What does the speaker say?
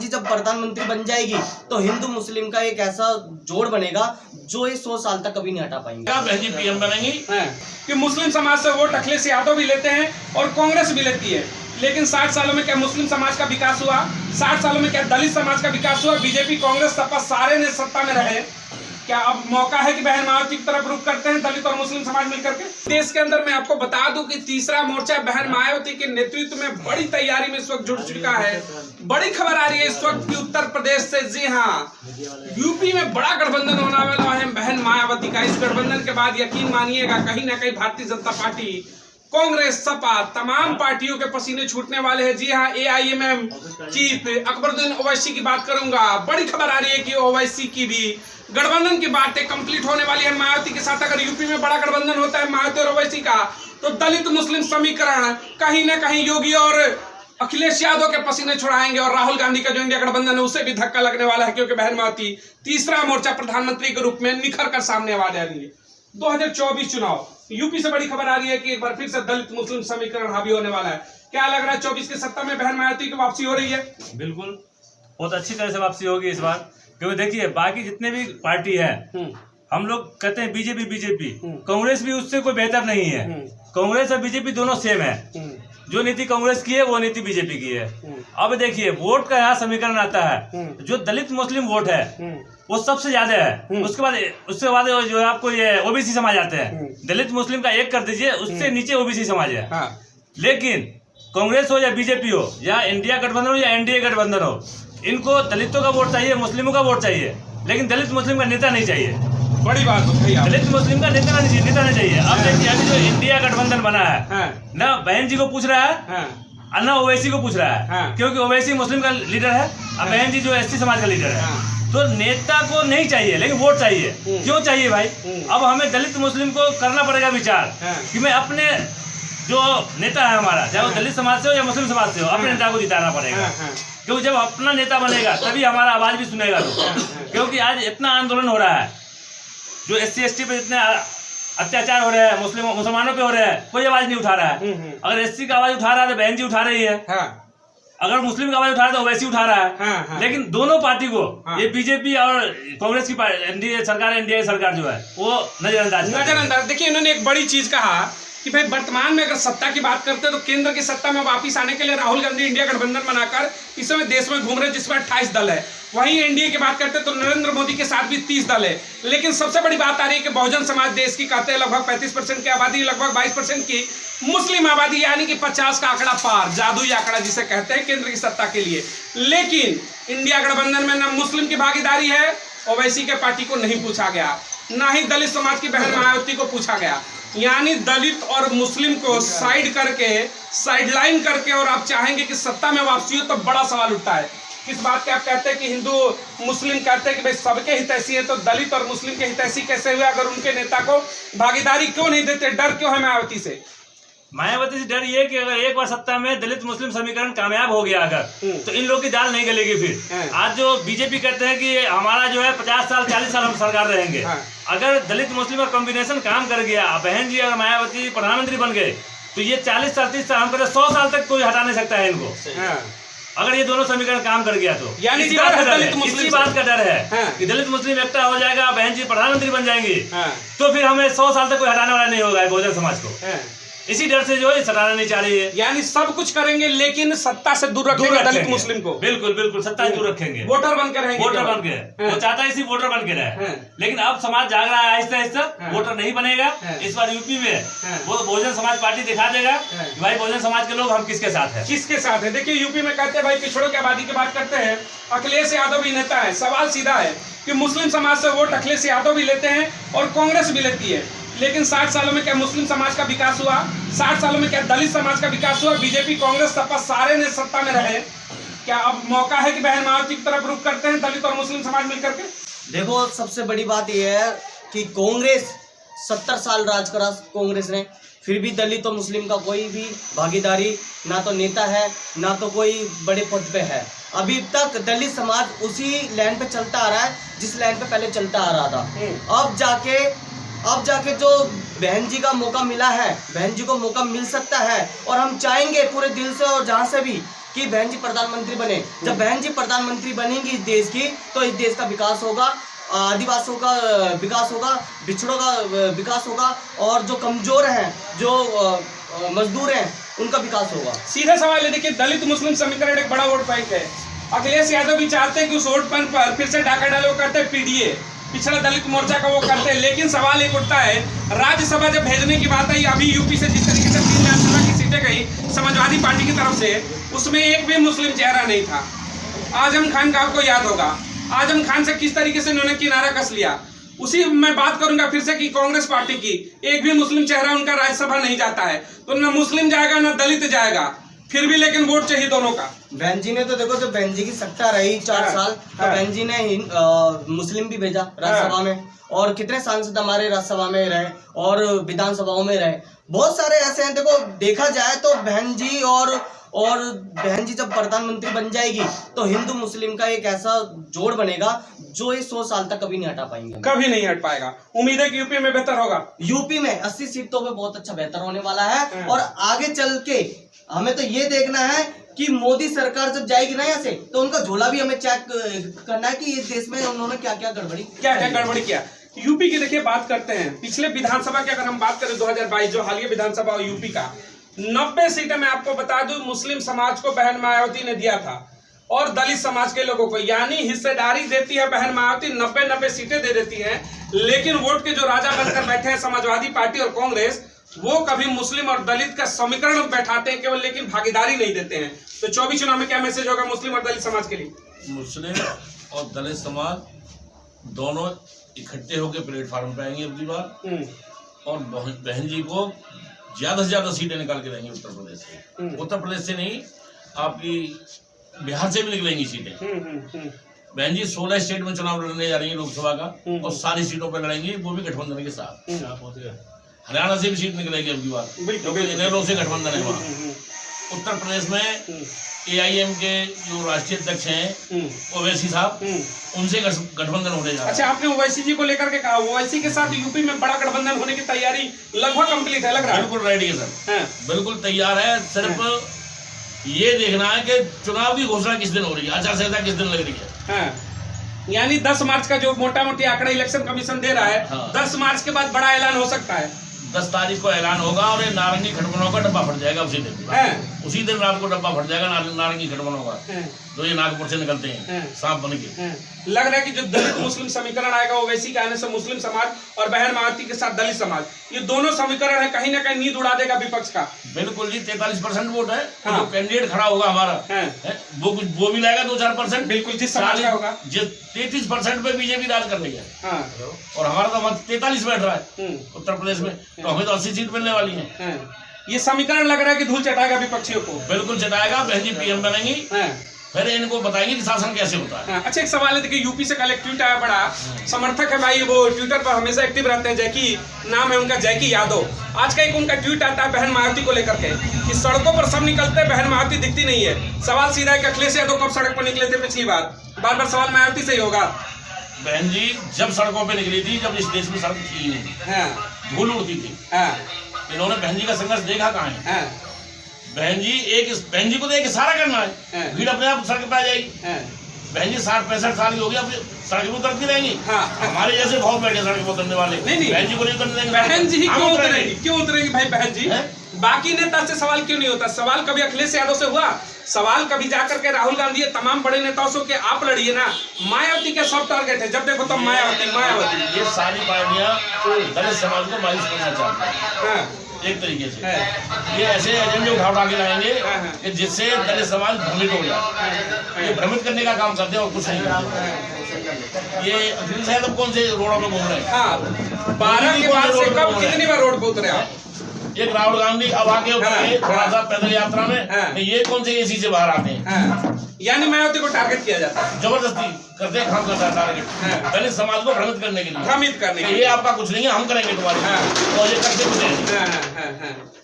जी जब प्रधानमंत्री बन जाएगी तो हिंदू मुस्लिम का एक ऐसा जोड़ बनेगा जो ये 100 साल तक कभी नहीं हटा पाएंगे। बहन जी पीएम बनेंगी कि मुस्लिम समाज से वोट अखिलेश यादव भी लेते हैं और कांग्रेस भी लेती है, लेकिन 60 सालों में क्या मुस्लिम समाज का विकास हुआ? 60 सालों में क्या दलित समाज का विकास हुआ? बीजेपी, कांग्रेस, सपा सारे ने सत्ता में रहे। क्या अब मौका है कि बहन मायावती की तरफ रुख करते हैं दलित और मुस्लिम समाज मिलकर के? देश के अंदर मैं आपको बता दूं कि तीसरा मोर्चा बहन मायावती के नेतृत्व में बड़ी तैयारी में इस वक्त जुट चुका है। बड़ी खबर आ रही है इस वक्त की उत्तर प्रदेश से। जी हाँ, यूपी में बड़ा गठबंधन होने वाला है बहन मायावती का। इस गठबंधन के बाद यकीन मानिएगा कहीं ना कहीं भारतीय जनता पार्टी, कांग्रेस, सपा तमाम पार्टियों के पसीने छूटने वाले हैं। जी हाँ, AIMM चीफ अकबरुद्दीन ओवैसी की बात करूंगा। बड़ी खबर आ रही है कि ओवैसी की भी गठबंधन की बातें कंप्लीट होने वाली है मायावती के साथ। अगर यूपी में बड़ा गठबंधन होता है मायावती और ओवैसी का, तो दलित मुस्लिम समीकरण कहीं ना कहीं योगी और अखिलेश यादव के पसीने छुड़ाएंगे और राहुल गांधी का जो इंडिया गठबंधन है उसे भी धक्का लगने वाला है, क्योंकि बहन मायावती तीसरा मोर्चा प्रधानमंत्री के रूप में निखर कर सामने आ रही है। 2024 चुनाव, यूपी से बड़ी खबर आ रही है कि एक बार फिर से दलित मुस्लिम समीकरण हावी होने वाला है। क्या लग रहा है 24 की सत्ता में बहन मायावती की वापसी हो रही है? बिल्कुल, बहुत अच्छी तरह से वापसी होगी इस बार, क्योंकि देखिए बाकी जितने भी पार्टी है, हम लोग कहते हैं बीजेपी, कांग्रेस भी उससे कोई बेहतर नहीं है। कांग्रेस और बीजेपी दोनों सेम है। जो नीति कांग्रेस की है वो नीति बीजेपी की है। अब देखिए वोट का यहाँ समीकरण आता है, जो दलित मुस्लिम वोट है वो सबसे ज्यादा है। उसके बाद जो है आपको ये ओबीसी समाज आते हैं। दलित मुस्लिम का एक कर दीजिए, उससे नीचे ओबीसी समाज है। लेकिन कांग्रेस हो या बीजेपी हो या इंडिया गठबंधन हो या NDA गठबंधन हो, इनको दलितों का वोट चाहिए, मुस्लिमों का वोट चाहिए, लेकिन दलित मुस्लिम का नेता नहीं चाहिए। बड़ी बात बताइए, दलित मुस्लिम का नेता नहीं चाहिए। अब देखिए अभी जो इंडिया गठबंधन बना है, ना बहन जी को पूछ रहा है और ना ओवैसी को पूछ रहा है, क्योंकि ओवैसी मुस्लिम का लीडर है और बहन जी जो SC समाज का लीडर है। तो नेता को नहीं चाहिए, लेकिन वोट चाहिए। क्यों चाहिए भाई? अब हमें दलित मुस्लिम को करना पड़ेगा विचार कि मैं अपने जो नेता है हमारा, चाहे वो दलित समाज से हो या मुस्लिम समाज से हो, अपने नेता को जिताना पड़ेगा। क्योंकि जब अपना नेता बनेगा तभी हमारा आवाज भी सुनेगा लोग। क्योंकि आज इतना आंदोलन हो रहा है, जो SC ST पे इतने अत्याचार हो रहे हैं, मुसलमानों पे हो रहे हैं, कोई आवाज नहीं उठा रहा है। अगर SC का आवाज उठा रहा है तो बहन जी उठा रही है, अगर मुस्लिम का आवाज उठा रहा है तो वैसे उठा रहा है। लेकिन दोनों पार्टी को ये बीजेपी और कांग्रेस की NDA सरकार जो है वो नजरअंदाज। देखिए इन्होंने एक बड़ी चीज कहा कि भाई वर्तमान में अगर सत्ता की बात करते हैं तो केंद्र की सत्ता में वापस आने के लिए राहुल गांधी इंडिया गठबंधन बनाकर इस समय देश में घूम रहे हैं, जिसमें 28 दल है। वहीं NDA की बात करते हैं तो नरेंद्र मोदी के साथ भी 30 दल है। लेकिन सबसे बड़ी बात आ रही है कि बहुजन समाज देश की कहते हैं लगभग 35% की आबादी, लगभग 22% की मुस्लिम आबादी, यानी कि 50 का आंकड़ा पार, जादुई आंकड़ा जिसे कहते हैं केंद्र की सत्ता के लिए। लेकिन इंडिया गठबंधन में न मुस्लिम की भागीदारी है, ओवैसी के पार्टी को नहीं पूछा गया, ना ही दलित समाज की बहन मायावती को पूछा गया। यानी दलित और मुस्लिम को साइडलाइन करके और आप चाहेंगे कि सत्ता में वापसी हो, तो बड़ा सवाल उठता है। किस बात के आप कहते हैं कि हिंदू मुस्लिम कहते हैं कि भाई सबके हितैषी है, तो दलित और मुस्लिम के हितैषी कैसे हुए? अगर उनके नेता को भागीदारी क्यों नहीं देते? डर क्यों है मायावती से? मायावती से डर ये कि अगर एक बार सत्ता में दलित मुस्लिम समीकरण कामयाब हो गया अगर, तो इन लोगों की दाल नहीं गलेगी फिर। आज जो बीजेपी कहते हैं कि हमारा जो है 50 साल 40 साल हम सरकार रहेंगे, अगर दलित मुस्लिम का कॉम्बिनेशन काम कर गया, बहन जी और मायावती प्रधानमंत्री बन गए, तो ये 40 साल 30 साल हम कहते 100 साल तक कोई हटा नहीं सकता है इनको। अगर ये दोनों समीकरण काम कर गया तो यानी इसी बात का डर है कि दलित मुस्लिम एकता हो जाएगा, बहन जी प्रधानमंत्री बन जाएंगी, तो फिर हमें 100 साल तक कोई हटाने वाला नहीं होगा बहुजन समाज को। इसी डर से जो है सटाना नहीं चाह रही है। यानी सब कुछ करेंगे लेकिन सत्ता से दूर रखेंगे दलित मुस्लिम को। बिल्कुल सत्ता से दूर रखेंगे, वोटर बन के रहेंगे, वोटर बन के। वो चाहता है इसी वोटर बन के रहे। लेकिन अब समाज जाग रहा है, आहिस्ता आहिस्ता वोटर नहीं बनेगा। इस बार यूपी में वो बहुजन समाज पार्टी दिखा देगा कि भाई बहुजन समाज के लोग हम किसके साथ है, किसके साथ है। देखिए यूपी में कहते हैं भाई पिछड़ों की आबादी की बात करते हैं, अखिलेश यादव भी नेता है। सवाल सीधा है कि मुस्लिम समाज से वोट अखिलेश यादव भी लेते हैं और कांग्रेस भी लेती है, लेकिन 60 सालों में क्या मुस्लिम समाज का विकास हुआ? 60 सालों में क्या दलित समाज का विकास हुआ? बीजेपी, कांग्रेस, सपा सारे ने सत्ता में रहे। क्या अब मौका है कि बहन मायावती की तरफ रुख करते हैं दलित और मुस्लिम समाज मिलकर के? देखो सबसे बड़ी बात यह है कि कांग्रेस 70 साल राज करा कांग्रेस ने, फिर भी दलित और मुस्लिम का कोई भी भागीदारी, ना तो नेता है ना तो कोई बड़े पद पे है। अभी तक दलित समाज उसी लाइन पे चलता आ रहा है जिस लाइन पे पहले चलता आ रहा था। अब जाके जो बहन जी का मौका मिला है, बहन जी को मौका मिल सकता है, और हम चाहेंगे पूरे दिल से और जहाँ से भी कि बहन जी प्रधानमंत्री बने। जब बहन जी प्रधानमंत्री बनेंगी इस देश की, तो इस देश का विकास होगा, आदिवासियों का विकास होगा, पिछड़ों का विकास होगा, और जो कमजोर हैं, जो मजदूर हैं, उनका विकास होगा। सीधा सवाल है, देखिए दलित मुस्लिम समीकरण एक बड़ा वोट बैंक है। अखिलेश यादव भी चाहते हैं कि उस वोट बैंक पर फिर से डाका डाले, वो करते हैं पीडीए, पिछड़ा दलित मोर्चा का वो करते हैं। लेकिन सवाल एक उठता है, राज्यसभा जब भेजने की बात आई, अभी यूपी से जिस तरीके से 3 विधानसभा की सीटें गई समाजवादी पार्टी की तरफ से, उसमें एक भी मुस्लिम चेहरा नहीं था। आजम खान का आपको याद होगा, आजम खान से किस तरीके से उन्होंने किनारा कस लिया। उसी मैं बात करूंगा फिर से कि कांग्रेस पार्टी की, एक भी मुस्लिम चेहरा उनका राज्यसभा नहीं जाता है, तो ना मुस्लिम जाएगा ना दलित जाएगा, फिर भी लेकिन वोट चाहिए दोनों का। बहन जी ने तो देखो, जब बहन जी की सत्ता रही 4 साल, तो बहन जी ने मुस्लिम भी भेजा राज्यसभा में, और कितने सांसद हमारे राज्यसभा में रहे और विधानसभाओं में रहे। बहुत सारे ऐसे हैं, देखो देखा जाए तो बहन जी और बहन जी जब प्रधानमंत्री बन जाएगी, तो हिंदू मुस्लिम का एक ऐसा जोड़ बनेगा जो ये 100 साल तक कभी नहीं हटा पाएंगे, कभी नहीं हट पाएगा। उम्मीद है कि यूपी में बेहतर होगा। यूपी में 80 सीटों पे बहुत अच्छा बेहतर होने वाला है। और आगे चल के हमें तो ये देखना है कि मोदी सरकार जब जाएगी ना यहाँ से, तो उनका झोला भी हमें चेक करना है कि इस देश में उन्होंने क्या क्या गड़बड़ी किया। यूपी की देखिए बात करते हैं, पिछले विधानसभा की अगर हम बात करें 2022 जो हालिया विधानसभा यूपी का, 90 सीटें मैं आपको बता दूं मुस्लिम समाज को बहन मायावती ने दिया था, और दलित समाज के लोगों को, यानी हिस्सेदारी देती है बहन मायावती, 90 सीटें दे देती हैं। लेकिन वोट के जो राजा बनकर बैठे हैं समाजवादी पार्टी और कांग्रेस, वो कभी मुस्लिम और दलित का समीकरण बैठाते हैं केवल, लेकिन भागीदारी नहीं देते हैं। तो 24 चुनाव में क्या मैसेज होगा मुस्लिम और दलित समाज के लिए? मुस्लिम और दलित समाज दोनों इकट्ठे होकर प्लेटफार्म पे आएंगे अगली बार, और बहन जी को ज्यादा से ज्यादा सीटें निकाल के देंगे उत्तर प्रदेश से। उत्तर प्रदेश से नहीं, आपकी बिहार से भी निकलेंगी सीटें। बहन जी 16 स्टेट में चुनाव लड़ने जा रही है लोकसभा का, और सारी सीटों पर लड़ेंगी, वो भी गठबंधन के साथ। हरियाणा से भी सीट निकलेगी अगली बार, क्योंकि इनेलो से गठबंधन है वहाँ। उत्तर प्रदेश में AIM के जो राष्ट्रीय अध्यक्ष हैं ओवैसी साहब, उनसे गठबंधन होने जा रहा है। अच्छा, आपने ओवैसी जी को लेकर के कहा, ओवैसी के साथ यूपी में बड़ा गठबंधन होने की तैयारी लगभग कंप्लीट है, लग रहा है? बिल्कुल रेडी है सर, बिल्कुल तैयार है। सिर्फ ये देखना है कि चुनाव की घोषणा किस दिन हो रही है, आचार संहिता किस दिन लग रही है। यानी 10 मार्च का जो मोटा मोटी आंकड़ा इलेक्शन कमीशन दे रहा है, 10 मार्च के बाद बड़ा ऐलान हो सकता है। 10 तारीख को ऐलान होगा, और ये नारंगी गठबंधनों का डब्बा फट जाएगा उसी दिन रात को डब्बा फट जाएगा नारंगी गठबंधनों का, जो ये नागपुर से निकलते हैं सांप बन के। लग रहा है कि जो दलित मुस्लिम समीकरण आएगा, ओवैसी के आने से मुस्लिम समाज और बहन मायावती के साथ दलित समाज, ये दोनों समीकरण है कहीं ना कहीं नींद उड़ा देगा विपक्ष का। बिल्कुल जी, 43% वोट है। जो कैंडिडेट खड़ा होगा हमारा वो भी लाएगा 2-4%। बिल्कुल, जिस समाज का होगा। जिस 33% पे बीजेपी राज कर रही है, और हमारा तो मत 43 बैठ रहा है उत्तर प्रदेश में, तो हमें तो 80 सीट मिलने वाली है। ये समीकरण लग रहा है कि धूल चटाएगा विपक्षियों को। बिल्कुल चटाएगा। बहन जी PM बनेंगी, फिर इनको बताएंगे कि शासन कैसे होता है। अच्छा, एक सवाल है, देखिए यूपी से कल एक ट्वीट आया, बड़ा समर्थक है भाई, वो ट्विटर पर हमेशा एक्टिव रहते हैं, जैकी नाम है उनका, जैकी यादव। आज का एक उनका ट्वीट आता है बहन मायावती को लेकर के कि सड़कों पर सब निकलते हैं, बहन मायावती दिखती नहीं है। सवाल सीधा है कि अखिलेश यादव कब सड़क पर निकले थे पिछली बार? बार सवाल मायावती से ही होगा। बहन जी जब सड़कों पे निकली थी, जब इस देश में सड़क थी नहीं, धूल उड़ती थी। इन्होंने बहन जी का संघर्ष देखा कहाँ है? बहन जी को तो एक इशारा करना है, भीड़ अपने आप सड़क पे आ जाएगी। बहन जी 60-65 साल की होगी, अब सड़क पे उतरती रहेंगी। हमारे जैसे बहुत बैठे सड़क पे उतरने वाले, नहीं बहन जी को नहीं उतरने देंगे। बहन जी क्यों उतरेंगी भाई? बहन जी बाकी नेता से सवाल क्यों नहीं होता? सवाल कभी अखिलेश यादव से हुआ? सवाल कभी जाकर के राहुल गांधी तमाम बड़े नेताओं से कि आप लड़िए ना, मायावती के सब टारगेट है, जब देखो तब मायावती। ये सारी पार्टियां दलित समाज को मायूस करना चाहती हैं एक तरीके से। ये ऐसे एजेंडे उठा के लाएंगे कि जिससे दलित समाज भ्रमित हो जाए। ये भ्रमित करने का काम करते हैं और कुछ नहीं करते। ये अखिलेश यादव कौन से रोडों पे घूम रहे हैं? 12 के बाद से कब कितनी बार रोड पे उतरे आप? एक राहुल गांधी अब आके उतरे थोड़ा सा पैदल यात्रा में, ये कौन से AC से बाहर आते हैं? यानी मायावती को टारगेट किया जाता है, जबरदस्ती करते हैं, काम करता है टारगेट दलित समाज को भ्रमित करने के लिए। भ्रमित करने के लिए, ये आपका कुछ नहीं है, हम करेंगे तुम्हारे, और ये करते कुछ नहीं।